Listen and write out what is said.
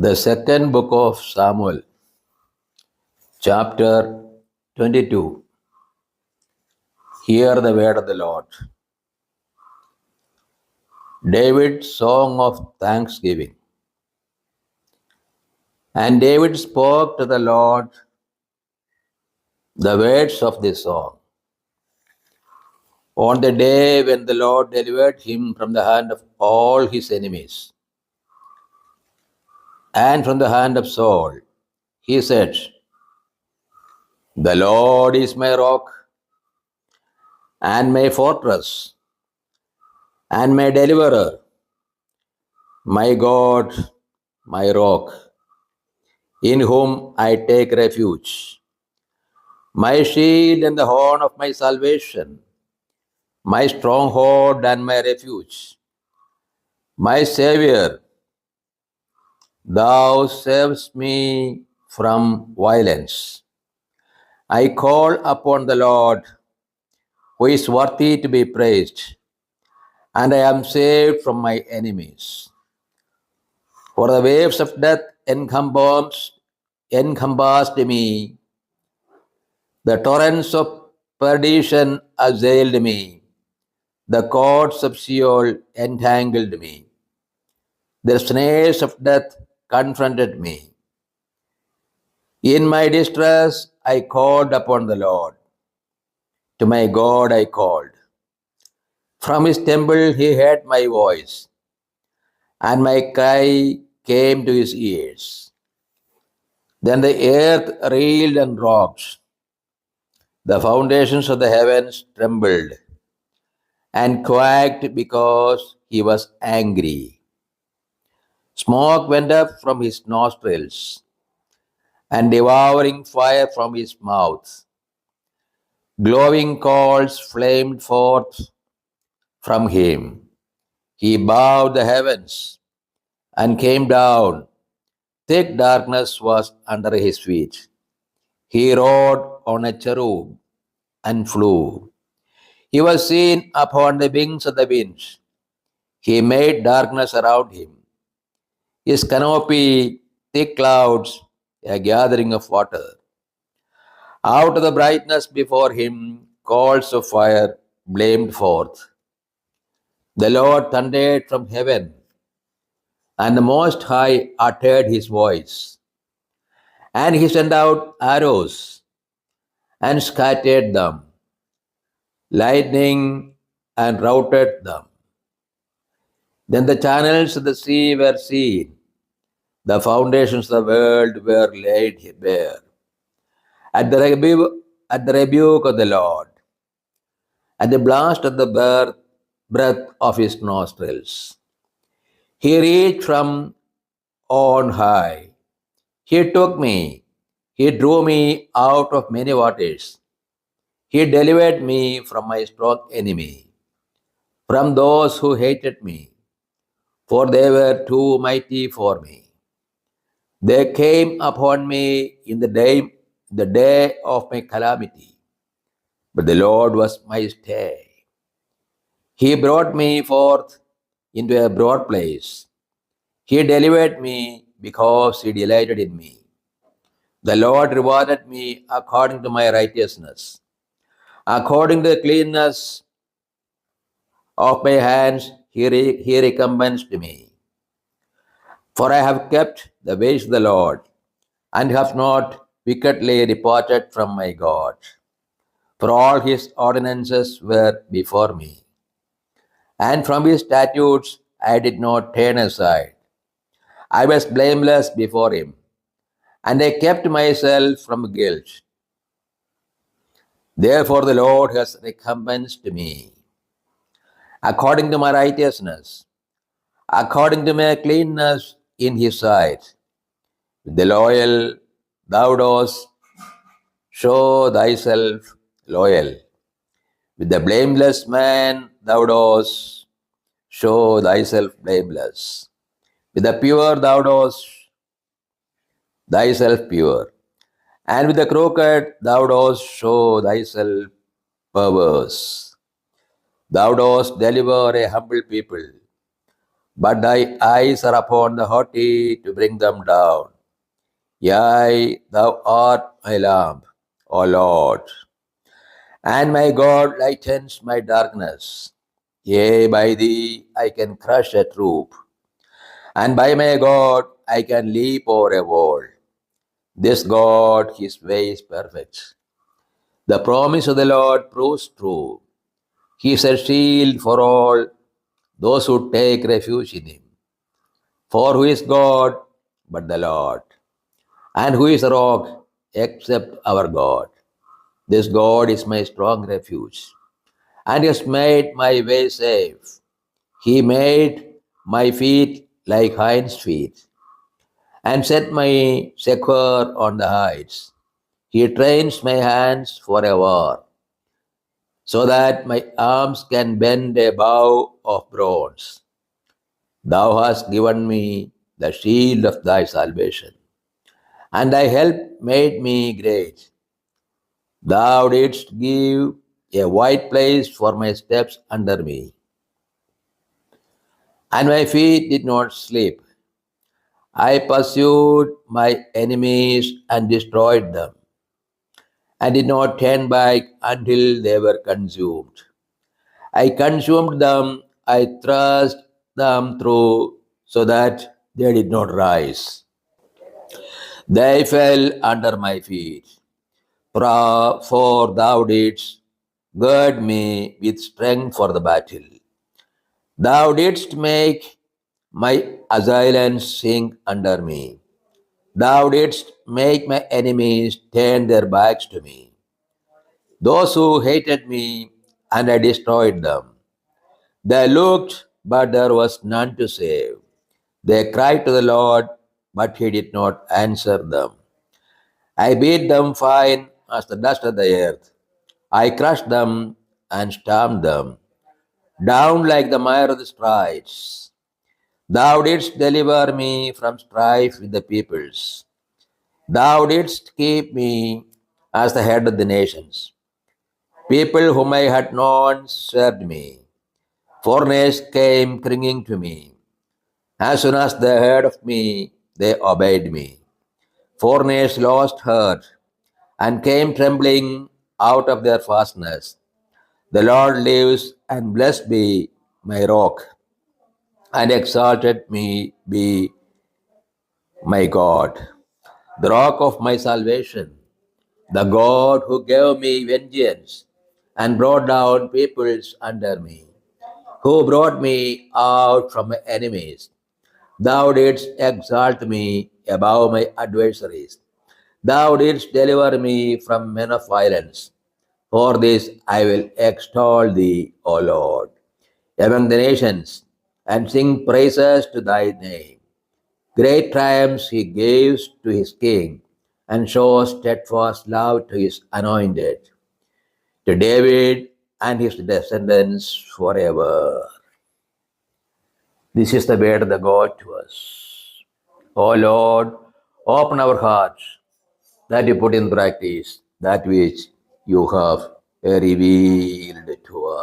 The second book of Samuel, chapter 22. Hear the word of the Lord. David's song of thanksgiving. And David spoke to the Lord the words of this song. On the day when the Lord delivered him from the hand of all his enemies and from the hand of Saul, he said, "The Lord is my rock and my fortress and my deliverer, my God, my rock, in whom I take refuge, my shield and the horn of my salvation, my stronghold and my refuge, my Savior, thou savest me from violence. I call upon the Lord, who is worthy to be praised, and I am saved from my enemies. For the waves of death encompassed me, the torrents of perdition assailed me, the cords of Sheol entangled me, the snares of death confronted me. In my distress, I called upon the Lord. To my God I called. From his temple he heard my voice, and my cry came to his ears. Then the earth reeled and rocked. The foundations of the heavens trembled and quaked because he was angry. Smoke went up from his nostrils, and devouring fire from his mouth. Glowing coals flamed forth from him. He bowed the heavens and came down. Thick darkness was under his feet. He rode on a cherub and flew. He was seen upon the wings of the wind. He made darkness around him. His canopy, thick clouds, a gathering of water. Out of the brightness before him, coals of fire blamed forth. The Lord thundered from heaven, and the Most High uttered his voice. And he sent out arrows and scattered them, lightning and routed them. Then the channels of the sea were seen, the foundations of the world were laid bare. At the rebuke of the Lord, at the blast of the breath of his nostrils, he reached from on high. He took me, he drew me out of many waters. He delivered me from my strong enemy, from those who hated me, for they were too mighty for me. They came upon me in the day of my calamity, but the Lord was my stay. He brought me forth into a broad place. He delivered me because he delighted in me. The Lord rewarded me according to my righteousness. According to the cleanness of my hands, he recompensed me. For I have kept the ways of the Lord, and have not wickedly departed from my God. For all his ordinances were before me, and from his statutes I did not turn aside. I was blameless before him, and I kept myself from guilt. Therefore the Lord has recompensed me according to my righteousness, according to my cleanness in his sight. With the loyal thou dost show thyself loyal. With the blameless man thou dost show thyself blameless. With the pure thou dost thyself pure. And with the crooked thou dost show thyself perverse. Thou dost deliver a humble people, But thy eyes are upon the haughty to bring them down. Yea, thou art my lamp, O Lord, and my God lightens my darkness. Yea, by thee I can crush a troop, and by my God I can leap over a wall. This God, his way is perfect. The promise of the Lord proves true. He is a shield for all those who take refuge in him. For who is God but the Lord? And who is a rock except our God? This God is my strong refuge, and has made my way safe. He made my feet like hinds' feet, and set me secure on the heights. He trains my hands for a war, so that my arms can bend a bow of bronze. Thou hast given me the shield of thy salvation, and thy help made me great. Thou didst give a white place for my steps under me, and my feet did not slip. I pursued my enemies and destroyed them, and did not turn back until they were consumed. I consumed them, I thrust them through so that they did not rise. They fell under my feet. For thou didst gird me with strength for the battle. Thou didst make my assailants sink under me. Thou didst make my enemies turn their backs to me. Those who hated me, and I destroyed them. They looked, but there was none to save. They cried to the Lord, but he did not answer them. I beat them fine as the dust of the earth. I crushed them and stamped them down like the mire of the strides. Thou didst deliver me from strife with the peoples. Thou didst keep me as the head of the nations. People whom I had known served me. Foreigners came clinging to me. As soon as they heard of me, they obeyed me. Foreigners lost heart and came trembling out of their fastness. The Lord lives, and blessed be my rock, and exalted me be my God, the rock of my salvation, the God who gave me vengeance and brought down peoples under me, who brought me out from my enemies. Thou didst exalt me above my adversaries. Thou didst deliver me from men of violence. For this I will extol thee, O Lord, among the nations, and sing praises to thy name. Great triumphs he gives to his king, and shows steadfast love to his anointed, to David and his descendants forever. This is the word of the God to us. O Lord, open our hearts that we put in practice that which you have revealed to us.